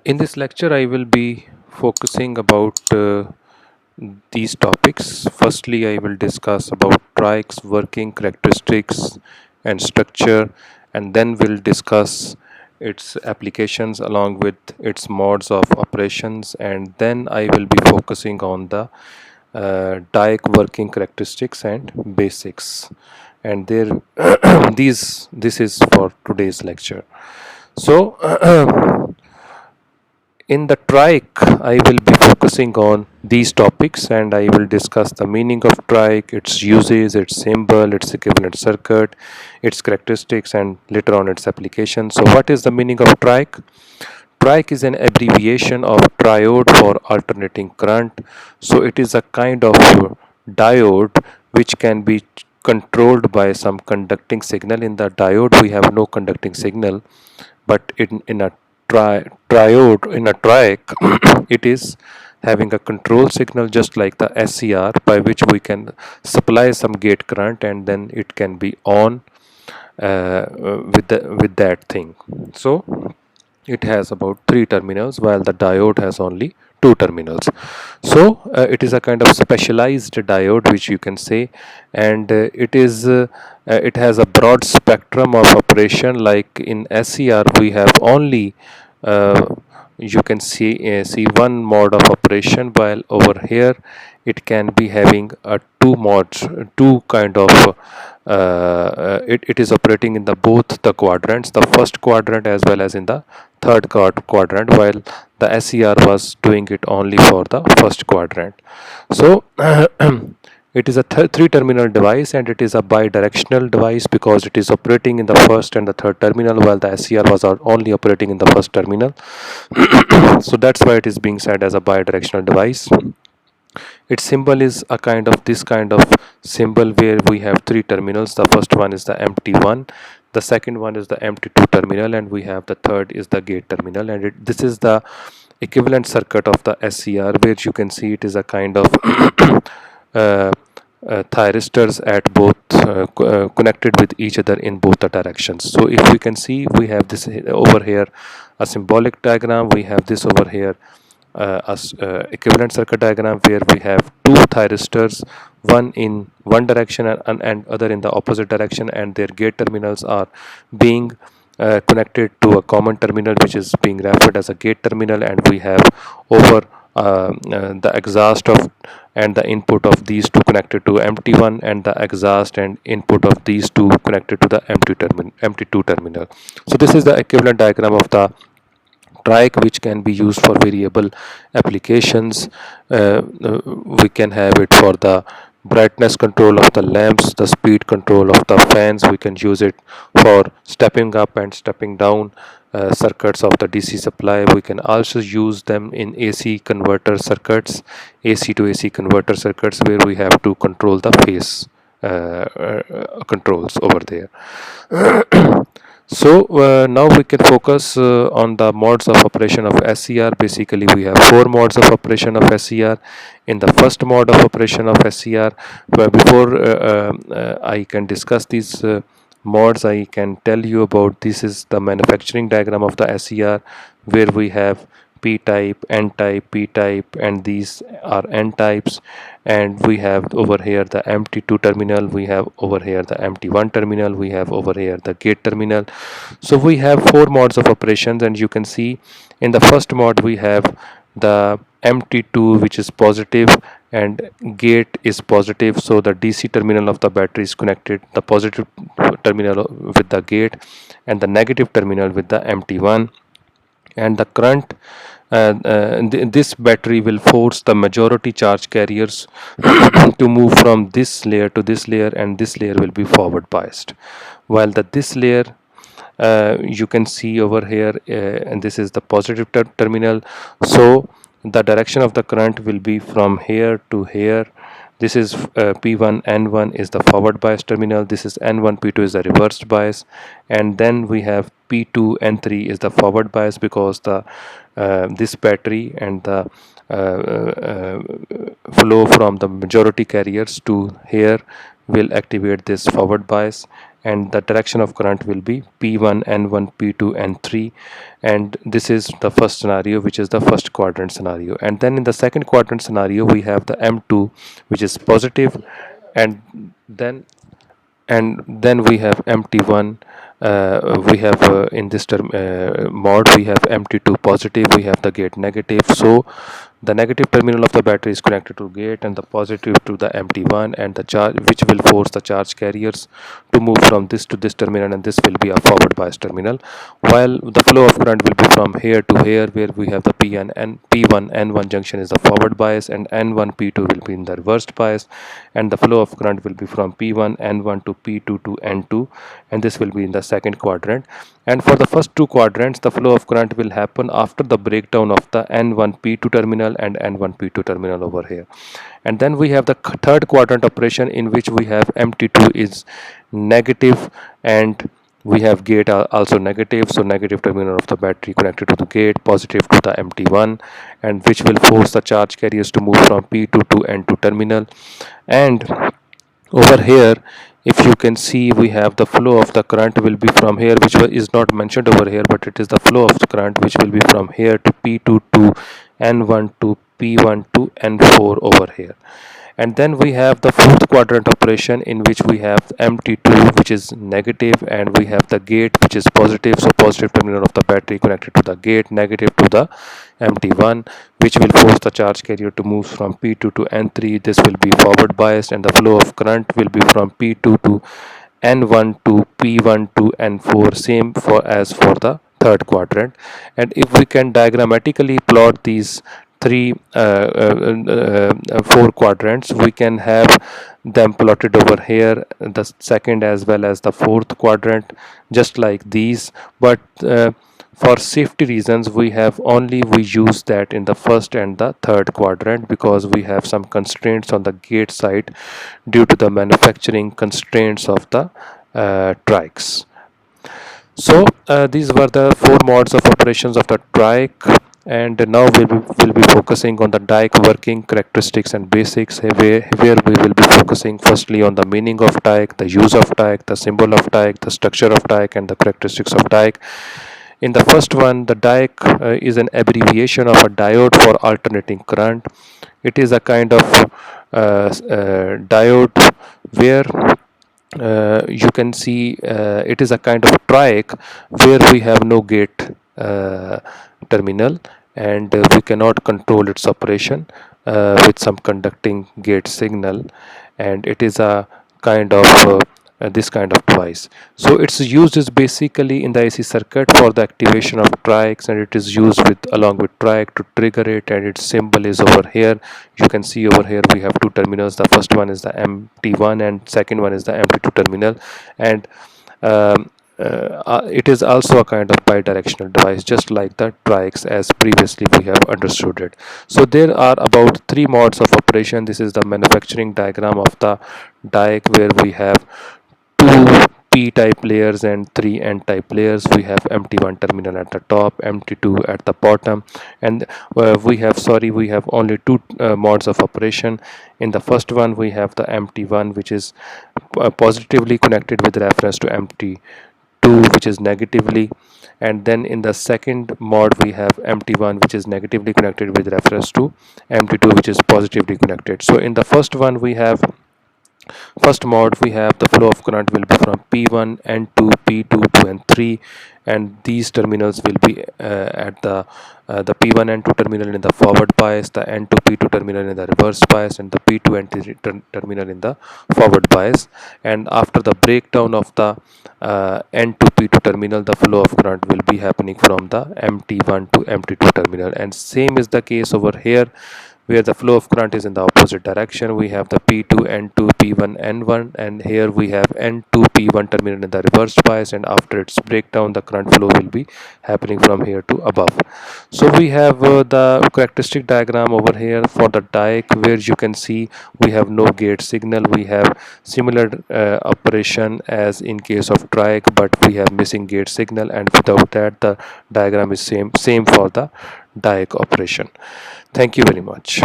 In this lecture, I will be focusing about these topics. Firstly, I will discuss about TRIAC's working characteristics and structure, and then we'll discuss its applications along with its modes of operations, and then I will be focusing on the DIAC working characteristics and basics. And there, this is for today's lecture. So. In the TRIAC, I will be focusing on these topics and I will discuss the meaning of TRIAC, its uses, its symbol, its equivalent circuit, its characteristics, and later on its application. So, what is the meaning of TRIAC? TRIAC is an abbreviation of triode for alternating current. So, it is a kind of diode which can be controlled by some conducting signal. In the diode, we have no conducting signal, but in a triode, in a TRIAC, it is having a control signal just like the SCR, by which we can supply some gate current and then it can be on with that thing. So it has about 3 terminals while the diode has only 2 terminals. So it is a kind of specialized diode which you can say, and it has a broad spectrum of operation. Like in SCR we have only you can see one mode of operation, while over here it can be having a two modes, two kind of it is operating in the both the quadrants, the first quadrant as well as in the third quadrant, while the SCR was doing it only for the first quadrant. So it is a 3 terminal device and it is a bidirectional device because it is operating in the first and the third terminal, while the SCR was only operating in the first terminal. So that's why it is being said as a bidirectional device. Its symbol is a kind of this kind of symbol where we have 3 terminals. The first one is the empty one, the second one is the empty 2 terminal, and we have the third is the gate terminal. And this is the equivalent circuit of the SCR, where you can see it is a kind of uh, thyristors at both connected with each other in both the directions. So if we can see, we have this over here a symbolic diagram, we have this over here equivalent circuit diagram where we have two thyristors, one in one direction and other in the opposite direction, and their gate terminals are being connected to a common terminal which is being referred as a gate terminal, and we have over the exhaust of and the input of these two connected to empty one, and the exhaust and input of these two connected to the empty 2 terminal. So this is the equivalent diagram of the TRIAC, which can be used for variable applications. We can have it for the brightness control of the lamps, the speed control of the fans. We can use it for stepping up and stepping down circuits of the DC supply. We can also use them in AC converter circuits, AC to AC converter circuits, where we have to control the phase controls over there. So now we can focus on the modes of operation of SCR. Basically, we have 4 modes of operation of SCR. In the first mode of operation of SCR, before I can discuss these modes, I can tell you about this is the manufacturing diagram of the SCR, where we have P type, N type, P type, and these are N types. And we have over here the empty 2 terminal, we have over here the empty 1 terminal, we have over here the gate terminal. So we have 4 modes of operations, and you can see in the first mode we have the empty 2, which is positive, and gate is positive. So the DC terminal of the battery is connected, the positive terminal with the gate and the negative terminal with the empty one. And the current this battery will force the majority charge carriers to move from this layer to this layer, and this layer will be forward biased, while this layer you can see over here, and this is the positive terminal. So the direction of the current will be from here to here. This is P1 N1 is the forward bias terminal, this is N1 P2 is the reversed bias, and then we have P2 N3 is the forward bias, because the this battery and the flow from the majority carriers to here will activate this forward bias. and the direction of current will be P1, N1, P2, N3. And this is the first scenario, which is the first quadrant scenario. And then in the second quadrant scenario, we have the M2, which is positive, and then we have mt1. We have in this term mod we have mt2 positive, we have the gate negative. So the negative terminal of the battery is connected to gate and the positive to the mt1, and the charge which will force the charge carriers to move from this to this terminal, and this will be a forward bias terminal, while the flow of current will be from here to here, where we have the P1 N1 junction is the forward bias, and N1 P2 will be in the reversed bias, and the flow of current will be from P1 N1 to P2 to N2, and this will be in the second quadrant. And for the first two quadrants, the flow of current will happen after the breakdown of the N1 P2 terminal and N1 P2 terminal over here. And then we have the third quadrant operation, in which we have mt2 is negative and we have gate also negative. So negative terminal of the battery connected to the gate, positive to the mt1, and which will force the charge carriers to move from P2 to N2 terminal. And over here, if you can see, we have the flow of the current will be from here, which is not mentioned over here, but it is the flow of the current which will be from here to P2 to N1 to P1 to N4 over here. And then we have the fourth quadrant operation, in which we have mt2 which is negative, and we have the gate which is positive. So positive terminal of the battery connected to the gate, negative to the mt1, which will force the charge carrier to move from P2 to N3. This will be forward biased, and the flow of current will be from P2 to N1 to P1 to N4, same as for the third quadrant. And if we can diagrammatically plot these four quadrants, we can have them plotted over here, the second as well as the fourth quadrant, just like these. But for safety reasons, we use that in the first and the third quadrant, because we have some constraints on the gate side due to the manufacturing constraints of the TRIACs. So these were the four modes of operations of the TRIAC, and now we'll be focusing on the DIAC working characteristics and basics, where we will be focusing firstly on the meaning of DIAC, the use of DIAC, the symbol of DIAC, the structure of DIAC, and the characteristics of DIAC. In the first one, the DIAC is an abbreviation of a diode for alternating current. It is a kind of diode where you can see it is a kind of TRIAC where we have no gate terminal, and we cannot control its operation with some conducting gate signal, and it is a kind of this kind of device. So its use is basically in the AC circuit for the activation of TRIACs, and it is used along with TRIAC to trigger it, and its symbol is over here. You can see over here we have two terminals. The first one is the MT1 and second one is the MT2 terminal, and it is also a kind of bidirectional device, just like the TRIACs as previously we have understood it. So there are about three modes of operation. This is the manufacturing diagram of the DIAC, where we have two P-type layers and three N-type layers. We have MT1 terminal at the top, MT2 at the bottom, and we have only two modes of operation. In the first one, we have the MT1, which is positively connected with reference to MT2, which is negatively, and then in the second mode we have MT1, which is negatively connected with reference to MT2, which is positively connected. So in the first one, first mode, we have the flow of current will be from P1, N2, P2 to N3, and these terminals will be at the P1 N2 terminal in the forward bias, the N2 P2 terminal in the reverse bias, and the P2 N3 terminal in the forward bias. And after the breakdown of the N2 P2 terminal, the flow of current will be happening from the MT1 to MT2 terminal. And same is the case over here, where the flow of current is in the opposite direction. We have the P2, N2, P1, N1, and here we have N2, P1 terminal in the reverse bias, and after its breakdown, the current flow will be happening from here to above. So we have the characteristic diagram over here for the DIAC, where you can see we have no gate signal. We have similar operation as in case of TRIAC, but we have missing gate signal, and without that the diagram is same for the DIAC operation. Thank you very much.